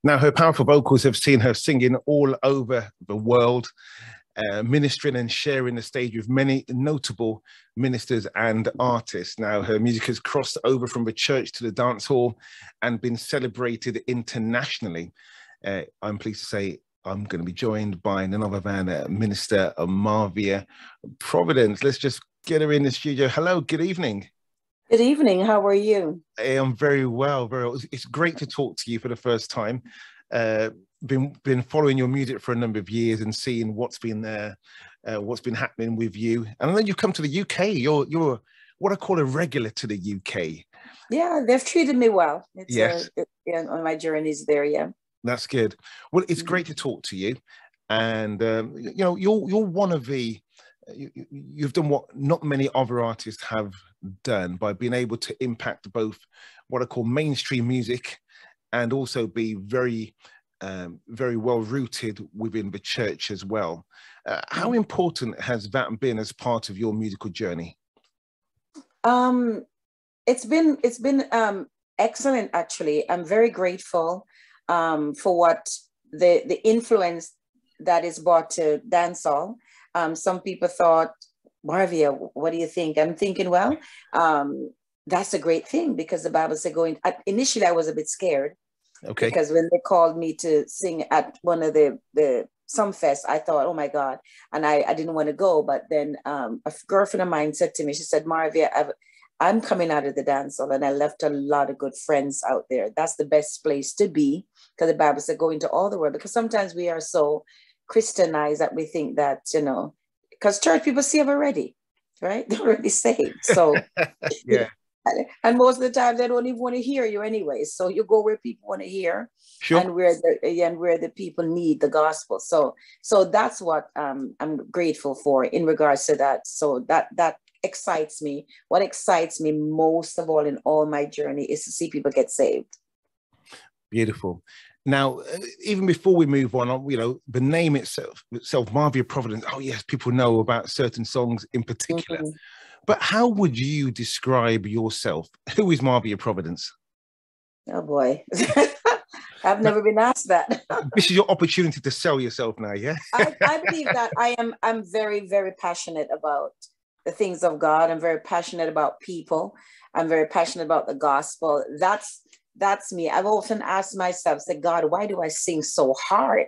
Now, her powerful vocals have seen her singing all over the world, ministering and sharing the stage with many notable ministers and artists. Now, her music has crossed over from the church to the dance hall and been celebrated internationally. I'm pleased to say I'm going to be joined by none other than Minister Marvia Providence. Let's just get her in the studio. Hello, good evening. Good evening. How are you? I am very well, very well. It's great to talk to you for the first time. Been following your music for a number of years and seeing what's been there, what's been happening with you. And then you've come to the UK. You're what I call a regular to the UK. Yeah, they've treated me well. It's, yes. On my journeys there, yeah. That's good. Well, it's great to talk to you. And, you know, you're one of the, you've done what not many other artists have done by being able to impact both what I call mainstream music and also be very, very well rooted within the church as well. How important has that been as part of your musical journey? It's been excellent, actually. I'm very grateful for what the influence that is brought to dancehall. Some people thought, Marvia, what do you think? I'm thinking, well, that's a great thing because the Bible said initially I was a bit scared. Okay. Because when they called me to sing at one of the Sumfest, I thought, oh my God. And I didn't want to go. But then a girlfriend of mine said to me, she said, Marvia, I'm coming out of the dancehall and I left a lot of good friends out there. That's the best place to be because the Bible said go into all the world, because sometimes we are so Christianized that we think that, you know, because church people save already, right? They're already saved. So yeah. And most of the time they don't even want to hear you anyway. So you go where people want to hear, sure. and where the people need the gospel. So that's what I'm grateful for in regards to that. So that excites me. What excites me most of all in all my journey is to see people get saved. Beautiful. Now, even before we move on, you know, the name itself, Marvia Providence. Oh yes, people know about certain songs in particular. Mm-hmm. But how would you describe yourself? Who is Marvia Providence? Oh boy, I've never been asked that. This is your opportunity to sell yourself now, yeah? I believe that I'm very, very passionate about the things of God. I'm very passionate about people. I'm very passionate about the gospel. That's me. I've often asked myself, say, God, why do I sing so hard?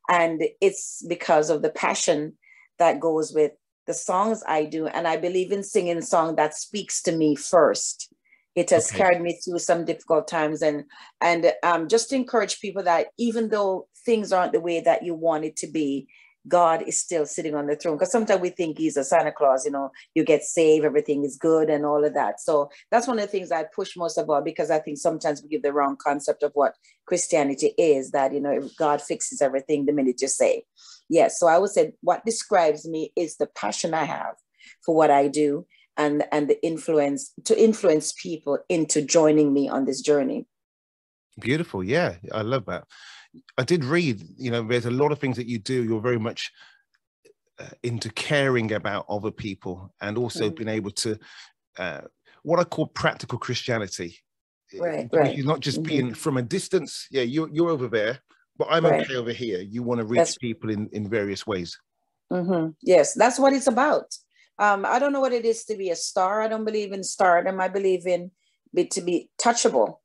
And it's because of the passion that goes with the songs I do. And I believe in singing a song that speaks to me first. It has carried me through some difficult times. And just to encourage people that even though things aren't the way that you want it to be, God is still sitting on the throne. Because sometimes we think he's a Santa Claus, you know, you get saved, everything is good and all of that. So that's one of the things I push most of all, because I think sometimes we give the wrong concept of what Christianity is, that, you know, God fixes everything the minute you say. Yes. So I would say what describes me is the passion I have for what I do and the influence to influence people into joining me on this journey. Beautiful. Yeah, I love that. I did read, you know, there's a lot of things that you do. You're very much into caring about other people and also being able to, what I call practical Christianity. Right. You're not just being from a distance. Yeah, you're over there, but I'm okay over here. You want to reach people in various ways. Yes, that's what it's about. I don't know what it is to be a star. I don't believe in stardom. I believe in to be touchable.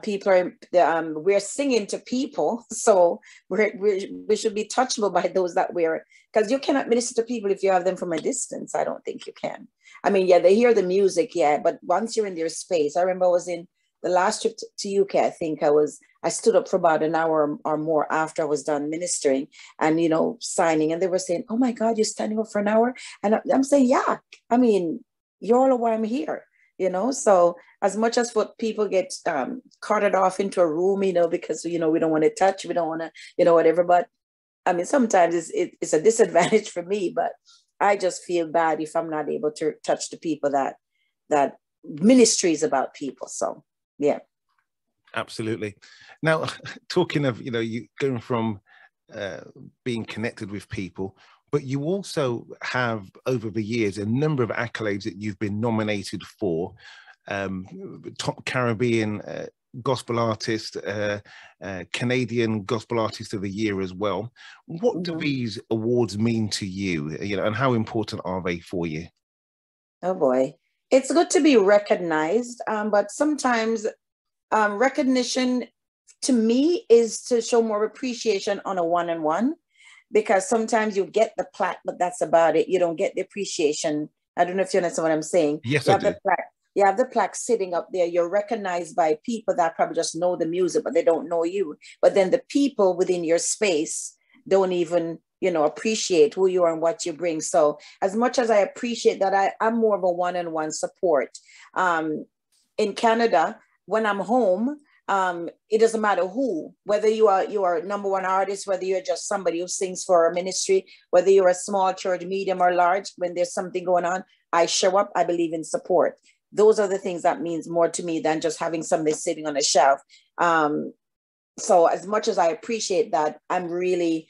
People are, we're singing to people, so we should be touchable by those that we're, because you cannot minister to people if you have them from a distance. I don't think you can. I mean, yeah, they hear the music, yeah, but once you're in their space, I remember I was in the last trip to UK. I think I stood up for about an hour or more after I was done ministering and, you know, signing, and they were saying, oh my God, you're standing up for an hour? And I'm saying, yeah, I mean, you're all why I'm here. You know, so as much as what people get carted off into a room, you know, because, you know, we don't want to touch, we don't want to, you know, whatever. But I mean, sometimes it's a disadvantage for me, but I just feel bad if I'm not able to touch the people that ministry is about people. So, yeah. Absolutely. Now, talking of, you know, you going from being connected with people, but you also have, over the years, a number of accolades that you've been nominated for. Top Caribbean Gospel Artist, Canadian Gospel Artist of the Year as well. What do these awards mean to you, you know, and how important are they for you? Oh boy, it's good to be recognized, but sometimes recognition to me is to show more appreciation on a one-on-one, because sometimes you get the plaque, but that's about it. You don't get the appreciation. I don't know if you understand what I'm saying. Yes, I do. The plaque. You have the plaque sitting up there. You're recognized by people that probably just know the music, but they don't know you. But then the people within your space don't even, you know, appreciate who you are and what you bring. So as much as I appreciate that, I'm more of a one-on-one support. In Canada, when I'm home, it doesn't matter who, whether you are a number one artist, whether you're just somebody who sings for a ministry, whether you're a small church, medium or large, when there's something going on, I show up. I believe in support. Those are the things that means more to me than just having somebody sitting on a shelf. So as much as I appreciate that, I would really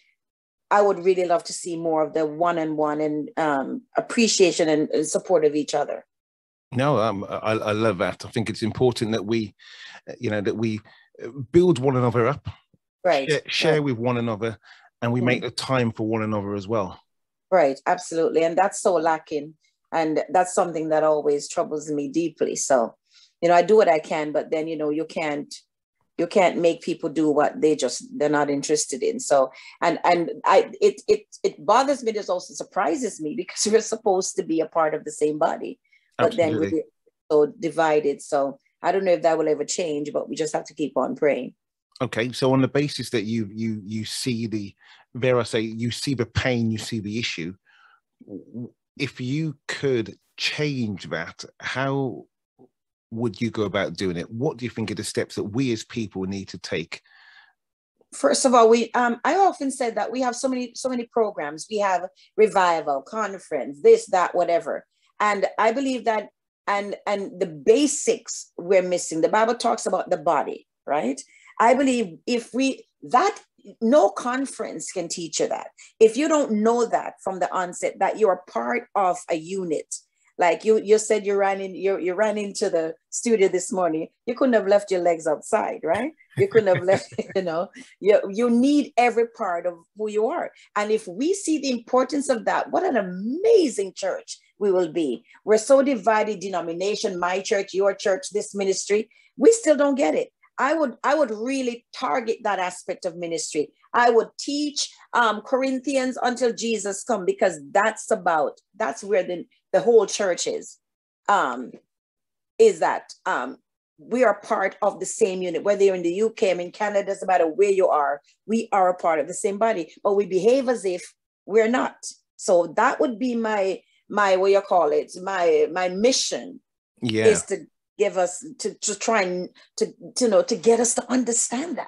love to see more of the one-on-one and appreciation and support of each other. No, I love that. I think it's important that we, you know, that we build one another up, right? Share with one another, and we make the time for one another as well. Right, absolutely, and that's so lacking, and that's something that always troubles me deeply. So, you know, I do what I can, but then, you know, you can't make people do what they're not interested in. So, it bothers me. This also surprises me, because we're supposed to be a part of the same body. But Absolutely. then we're so divided. So I don't know if that will ever change, but we just have to keep on praying. Okay, so on the basis that you see you see the pain, you see the issue, if you could change that, how would you go about doing it? What do you think are the steps that we as people need to take? First of all, I often said that we have so many programs. We have revival, conference, this, that, whatever. And I believe that, and the basics we're missing. The Bible talks about the body, right? I believe no conference can teach you that. If you don't know that from the onset, that you're part of a unit. Like you said, you ran into the studio this morning. You couldn't have left your legs outside, right? You couldn't have left, you know, you need every part of who you are. And if we see the importance of that, what an amazing church we will be. We're so divided, denomination, my church, your church, this ministry. We still don't get it. I would really target that aspect of ministry. I would teach Corinthians until Jesus come, because that's where the whole church is that we are part of the same unit. Whether you're in the UK, I'm in Canada, doesn't matter where you are, we are a part of the same body, but we behave as if we're not. So that would be my what you call it, my mission, is to give us to try and to get us to understand that,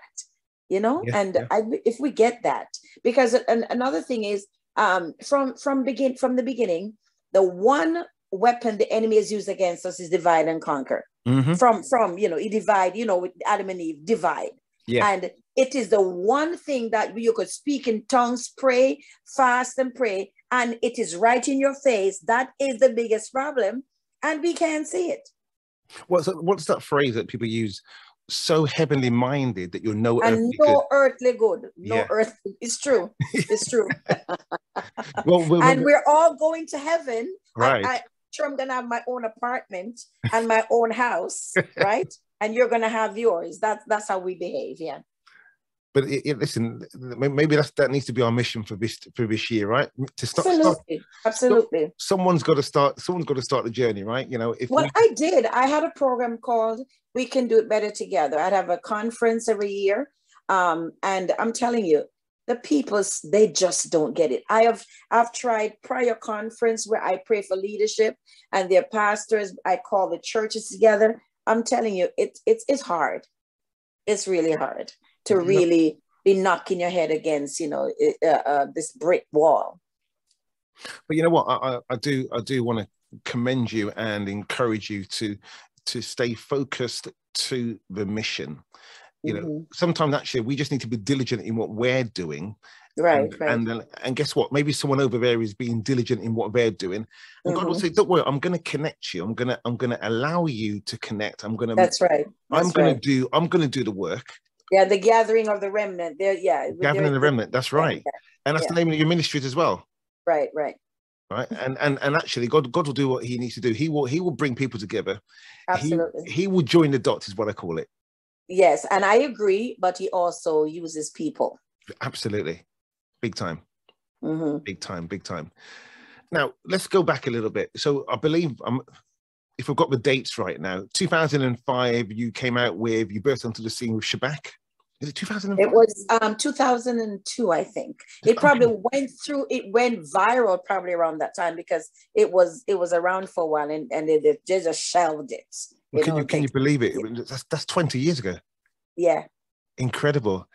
you know, if we get that, because another thing is from the beginning, the one weapon the enemy has used against us is divide and conquer. From you know, he divide, you know, with Adam and Eve, divide. And it is the one thing that you could speak in tongues, pray, fast and pray, and it is right in your face. That is the biggest problem, and we can't see it. What's that phrase that people use? So heavenly minded that you're no earthly good. Earthly good. No earthly. It's true. It's true. And we're all going to heaven. Right. I'm gonna have my own apartment and my own house, right? And you're gonna have yours. That's how we behave. Yeah. But listen, maybe that needs to be our mission for this year, right? To start, absolutely. Someone's got to start the journey, right? You know, I had a program called We Can Do It Better Together. I'd have a conference every year, and I'm telling you, the people, they just don't get it. I've tried prayer conference where I pray for leadership and their pastors. I call the churches together. I'm telling you, it's hard. It's really hard to really be knocking your head against, you know, this brick wall. But you know what, I do want to commend you and encourage you to stay focused to the mission. You know, sometimes actually we just need to be diligent in what we're doing. Right, and guess what? Maybe someone over there is being diligent in what they're doing, and God will say, "Don't worry, I'm going to connect you. I'm going to allow you to connect. That's right. I'm going to do the work." Yeah, the gathering of the remnant. There, yeah, gathering the remnant. That's right, and that's the name of your ministries as well. Right. And actually, God will do what He needs to do. He will bring people together. Absolutely, He will join the dots, is what I call it. Yes, and I agree. But He also uses people. Absolutely. Big time. Big time. Now, let's go back a little bit. So I believe, if I've got the dates right now, 2005, you came out with, you burst onto the scene with Shabak. Is it 2005? It was 2002, I think. It probably it went viral probably around that time because it was around for a while and they just shelved it. Well, can you believe it? That's 20 years ago. Yeah. Incredible.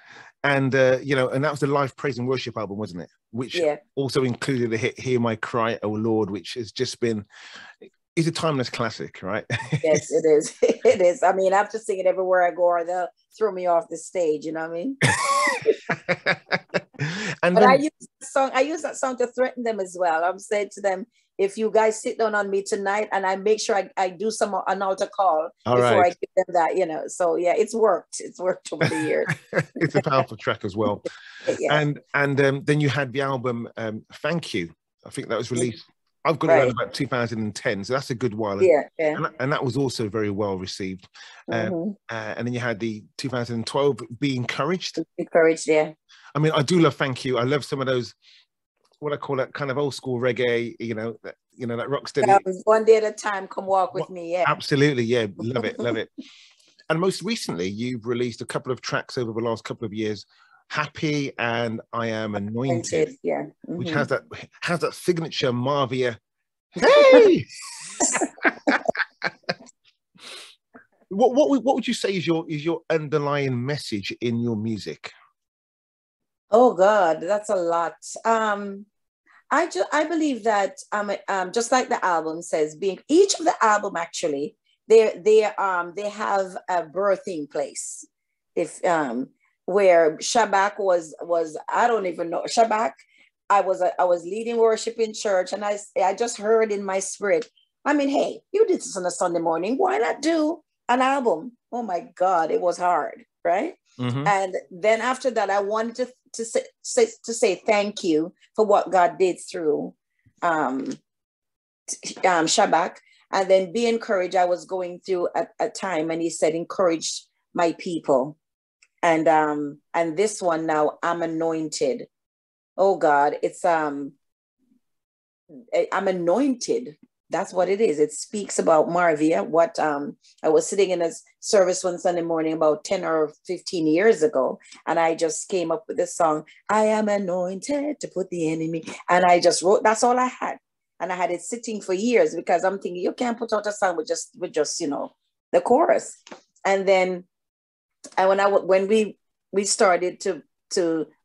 And, you know, and that was the live praise and worship album, wasn't it? Which also included the hit Hear My Cry, O Lord, which has just been, it's a timeless classic, right? Yes, it is. It is. I mean, I have to sing it everywhere I go or they'll throw me off the stage, you know what I mean? But I use that song to threaten them as well. I'm saying to them, if you guys sit down on me tonight, and I make sure I do an altar call before I give them that, you know. So yeah, it's worked. It's worked over the years. It's a powerful track as well. Yeah. And then you had the album Thank You. I think that was released. I've got it around about 2010, so that's a good while. Yeah. And that was also very well received. And then you had the 2012 Be Encouraged. Encouraged, yeah. I mean, I do love Thank You. I love some of those, what I call that kind of old school reggae, you know, that rock steady. One day at a time, come walk with me, yeah. Absolutely, yeah, love it, love it. And most recently, you've released a couple of tracks over the last couple of years, Happy and I Am Anointed, yeah, which has that signature Marvia. Hey, what would you say is your underlying message in your music? Oh God, that's a lot. I believe that just like the album says, each of the album actually they have a birthing place. If where Shabak was I don't even know Shabak. I was leading worship in church, and I just heard in my spirit. I mean, hey, you did this on a Sunday morning. Why not do an album? Oh my God, it was hard, right? And then after that, I wanted to say thank you for what God did through Shabak, and then Be Encouraged. I was going through a time, and He said, encourage my people. And this one now, I'm anointed. Oh God, it's I'm anointed. That's what it is. It speaks about Marvia. What I was sitting in a service one Sunday morning about 10 or 15 years ago, and I just came up with this song, I am anointed to put the enemy. And I just wrote, that's all I had. And I had it sitting for years because I'm thinking, you can't put out a song with just you know, the chorus. And then when we started to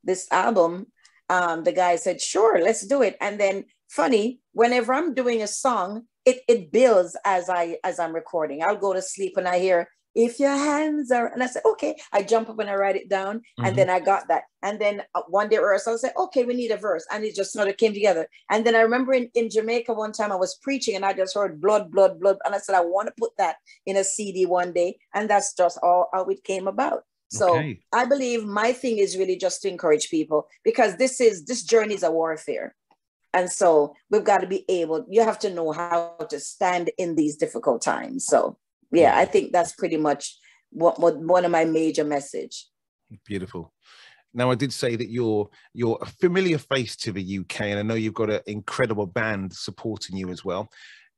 this album, the guy said, sure, let's do it. And then funny, whenever I'm doing a song, it builds as I'm recording. I'll go to sleep and I hear, if your hands are, and I said, okay, I jump up and I write it down. And then I got that. And then one day or so I said, okay, we need a verse. And it just sort of came together. And then I remember in Jamaica one time I was preaching and I just heard blood, blood, blood. And I said, I want to put that in a CD one day. And that's just all how it came about. So I believe my thing is really just to encourage people, because this journey is a warfare. And so we've got to be able, you have to know how to stand in these difficult times. So yeah, I think that's pretty much one of my major message. Beautiful. Now, I did say that you're a familiar face to the UK, and I know you've got an incredible band supporting you as well.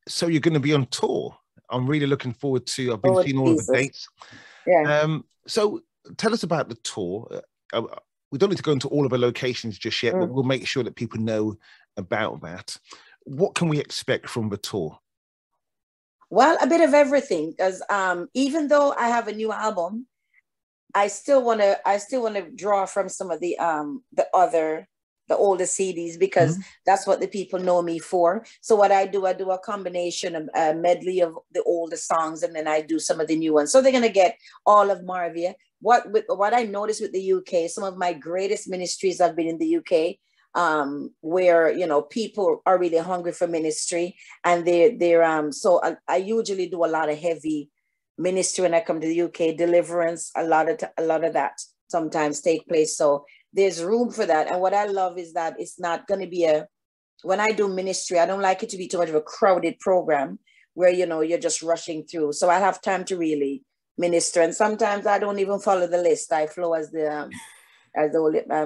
So you're going to be on tour. I'm really looking forward to, I've been seeing all of the dates. Yeah. So tell us about the tour. We don't need to go into all of the locations just yet, but we'll make sure that people know about that. What can we expect from the tour? Well, a bit of everything, because even though I have a new album, I still want to draw from some of the older CDs, because that's what the people know me for. So what I do a combination of a medley of the older songs, and then I do some of the new ones. So they're going to get all of Marvia. what I noticed with the UK, some of my greatest ministries have been in the UK, where, you know, people are really hungry for ministry, and so I usually do a lot of heavy ministry when I come to the UK. Deliverance, a lot of that sometimes take place. So there's room for that. And what I love is that it's not going to be when I do ministry, I don't like it to be too much of a crowded program where, you know, you're just rushing through. So I have time to really minister. And sometimes I don't even follow the list. I flow as the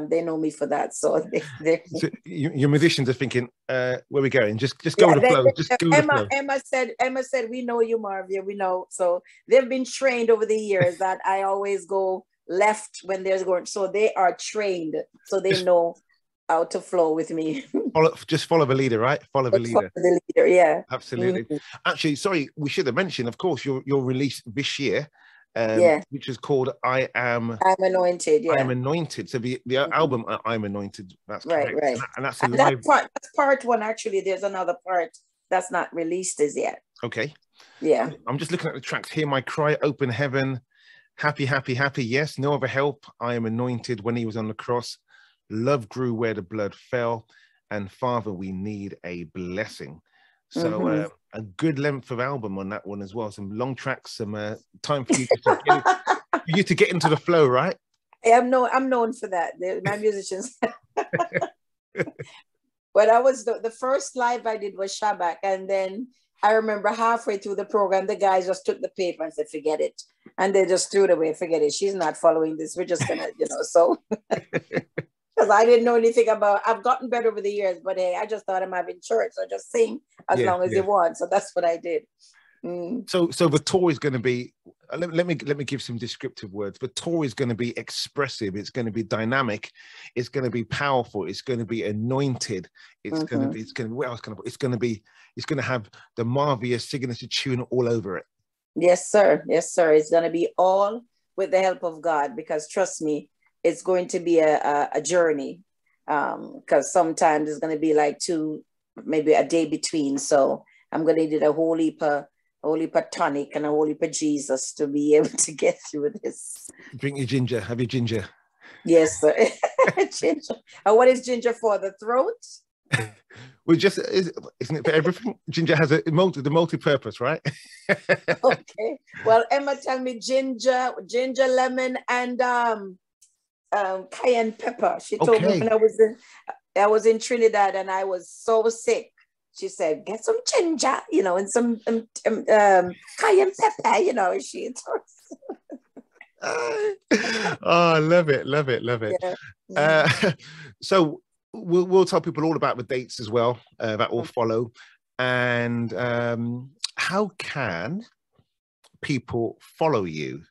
they know me for that. So so your musicians are thinking, where are we going? Just go with the flow. Just go with the flow. Emma said, we know you, Marvia. We know. So they've been trained over the years that I always go left when there's going. So they are trained. So they know how to flow with me. Just follow the leader, right? Follow the leader. Follow the leader, yeah. Absolutely. Mm-hmm. Actually, sorry, we should have mentioned, of course, your release this year, which is called I'm Anointed. Yeah. I'm Anointed. So the album I'm Anointed. That's correct. Right. And that's that's part one. Actually, there's another part that's not released as yet. Okay. Yeah. I'm just looking at the tracks. Hear My Cry, Open Heaven, Happy, Happy, Happy. Yes, No Other Help. I Am Anointed, When He Was on the Cross. Love Grew Where the Blood Fell. And Father, We Need a Blessing. So a good length of album on that one as well. Some long tracks, some time for you to get into the flow, right? Yeah, I'm known for that. My musicians. But I was the first live I did was Shabak, and then I remember halfway through the program, the guys just took the paper and said, "Forget it," and they just threw it away. Forget it. She's not following this. We're just gonna, so. Because I didn't know anything about. I've gotten better over the years, but hey, I just thought I'm having church, so just sing as long as you want. So that's what I did. So the tour is going to be. Let me give some descriptive words. The tour is going to be expressive. It's going to be dynamic. It's going to be powerful. It's going to be anointed. It's going to be. It's going to be. What else can I put? It's going to be. It's going to have the Marvia signature tune all over it. Yes, sir. Yes, sir. It's going to be all with the help of God, because trust me, it's going to be a journey, because sometimes it's going to be like maybe a day between. So I'm going to need a whole heap of tonic and a whole heap of Jesus to be able to get through this. Drink your ginger. Have your ginger. Yes, sir. Ginger. And what is ginger for? The throat? Well, isn't it for everything? Ginger has the multi-purpose, right? Okay. Well, Emma, tell me ginger, lemon, and cayenne pepper. She told me when I was in Trinidad and I was so sick. She said, "Get some ginger, and some cayenne pepper, she told Oh, I love it. Yeah. So we'll tell people all about the dates as well that will follow. And how can people follow you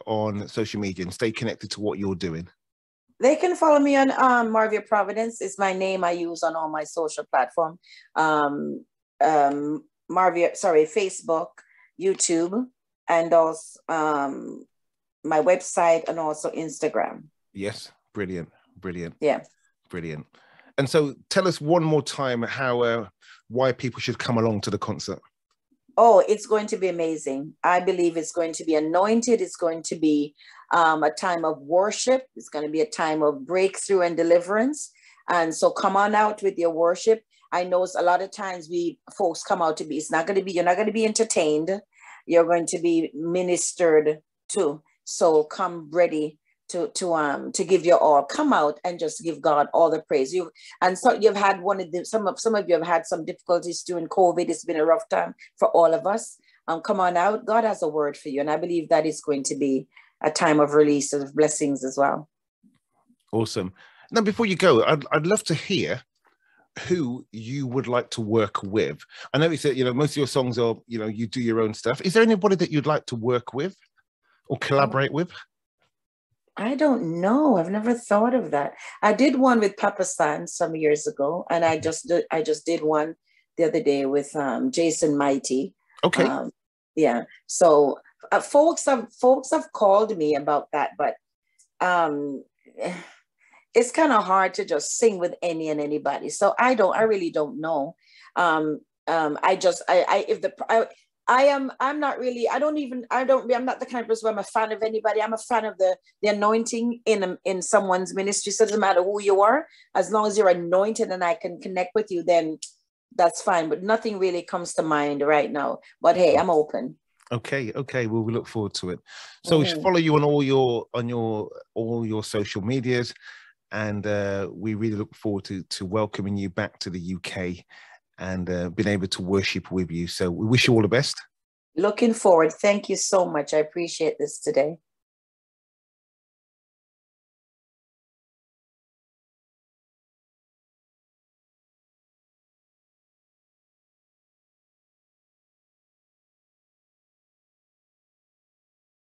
on social media and stay connected to what you're doing? They can follow me on Marvia Providence. Is my name I use on all my social platform. Facebook, YouTube, and also my website, and also Instagram. Yes, brilliant. Yeah, brilliant. And so, tell us one more time why people should come along to the concert. Oh, it's going to be amazing. I believe it's going to be anointed. It's going to be a time of worship. It's going to be a time of breakthrough and deliverance. And so come on out with your worship. I know a lot of times folks come out you're not going to be entertained. You're going to be ministered to. So come ready to give your all. Come out and just give God all the praise. You've had some of you have had some difficulties during COVID. It's been a rough time for all of us. Come on out. God has a word for you, and I believe that is going to be a time of release of blessings as well. Awesome. Now, before you go, I'd love to hear who you would like to work with. I know you said most of your songs are you do your own stuff. Is there anybody that you'd like to work with or collaborate with? I don't know. I've never thought of that. I did one with Papa San some years ago, and I just did one the other day with Jason Mighty. Okay. Yeah. So folks have called me about that, but it's kind of hard to just sing with anybody. So I really don't know. I'm not really, I'm not the kind of person where I'm a fan of anybody. I'm a fan of the anointing in someone's ministry. So it doesn't matter who you are, as long as you're anointed and I can connect with you, then that's fine. But nothing really comes to mind right now. But hey, I'm open. Okay. Well, we look forward to it. So we should follow you on all your social medias, and we really look forward to welcoming you back to the UK and being able to worship with you. So we wish you all the best. Looking forward. Thank you so much. I appreciate this today.